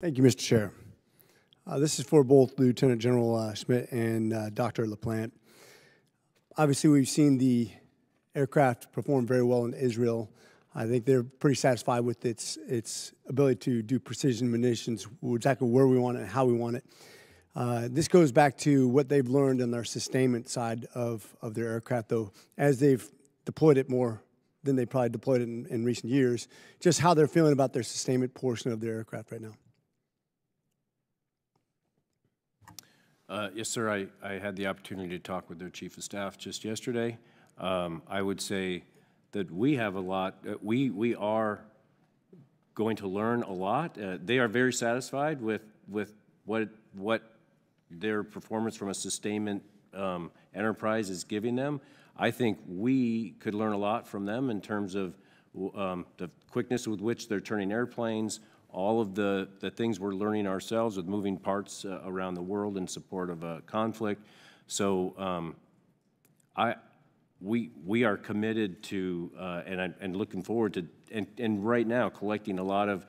Thank you, Mr. Chair. This is for both Lieutenant General Schmidt and Dr. LaPlante. Obviously, we've seen the aircraft perform very well in Israel. I think they're pretty satisfied with its ability to do precision munitions, exactly where we want it and how we want it. This goes back to what they've learned on their sustainment side of their aircraft, though, as they've deployed it more than they probably deployed it in recent years, just how they're feeling about their sustainment portion of their aircraft right now. Yes, sir. I had the opportunity to talk with their chief of staff just yesterday. I would say that we have a lot. We are going to learn a lot. They are very satisfied with what their performance from a sustainment enterprise is giving them. I think we could learn a lot from them in terms of the quickness with which they're turning airplanes, all of the things we're learning ourselves with moving parts around the world in support of a conflict. So we are committed to and looking forward to and right now collecting a lot of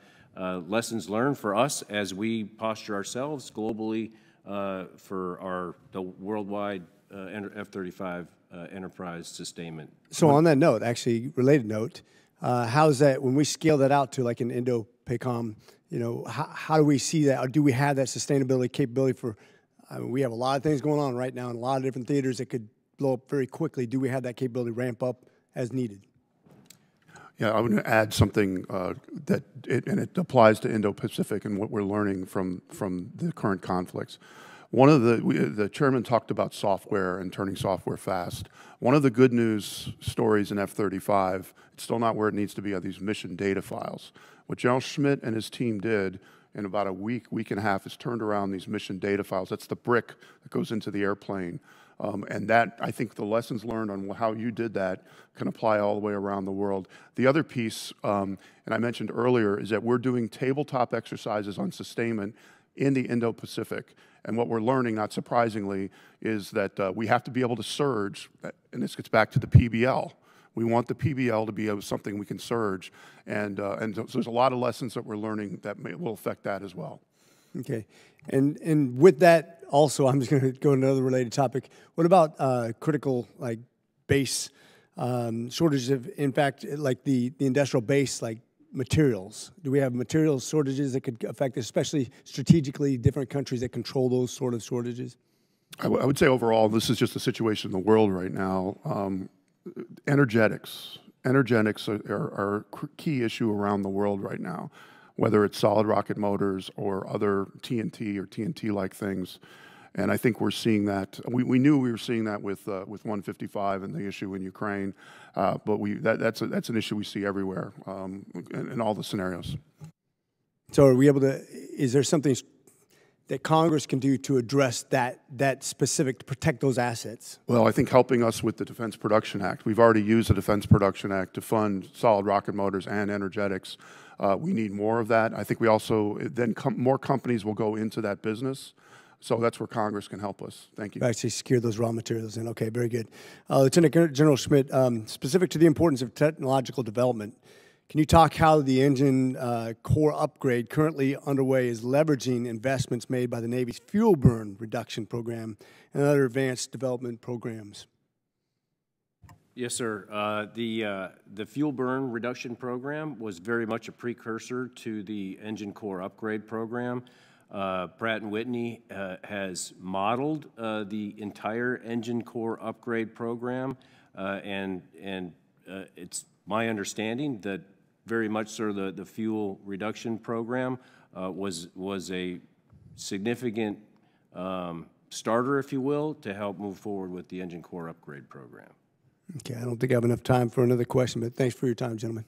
lessons learned for us as we posture ourselves globally for the worldwide F-35 enterprise sustainment. So on that note, actually related note, how's that when we scale that out to like an Indo-PACOM, how do we see that? Or do we have that sustainability capability for, we have a lot of things going on right now in a lot of different theaters that could blow up very quickly. Do we have that capability to ramp up as needed? Yeah, I would add something and it applies to Indo-Pacific and what we're learning from the current conflicts. One of the chairman talked about software and turning software fast. One of the good news stories in F-35, it's still not where it needs to be, are these mission data files. What General Schmidt and his team did in about a week and a half is turned around these mission data files. That's the brick that goes into the airplane. And that, I think the lessons learned on how you did that can apply all the way around the world. The other piece, and I mentioned earlier, is that we're doing tabletop exercises on sustainment in the Indo-Pacific. And what we're learning, not surprisingly, is that we have to be able to surge, and this gets back to the PBL. We want the PBL to be something we can surge, and so there's a lot of lessons that we're learning that will affect that as well. Okay, and with that also, I'm just going to go to another related topic. What about critical base shortages of, in fact, like the industrial base materials? Do we have materials shortages that could affect, especially strategically, different countries that control those sort of shortages? I would say overall, this is just the situation in the world right now. Energetics are a key issue around the world right now, whether it's solid rocket motors or other TNT or TNT-like things. And I think we're seeing that. We knew we were seeing that with 155 and the issue in Ukraine, but that's an issue we see everywhere in all the scenarios. So are we able to, is there something that Congress can do to address that specific, to protect those assets? Well, I think helping us with the Defense Production Act. We've already used the Defense Production Act to fund solid rocket motors and energetics. We need more of that. I think we also, then more companies will go into that business. So that's where Congress can help us. Thank you. Actually secure those raw materials in. Okay, very good. Lieutenant General Schmidt, specific to the importance of technological development, can you talk how the engine core upgrade currently underway is leveraging investments made by the Navy's fuel burn reduction program and other advanced development programs? Yes, sir. The fuel burn reduction program was very much a precursor to the engine core upgrade program. Pratt & Whitney has modeled the entire engine core upgrade program, and it's my understanding that very much sort of the fuel reduction program was a significant starter, if you will, to help move forward with the engine core upgrade program. Okay, I don't think I have enough time for another question, but thanks for your time, gentlemen.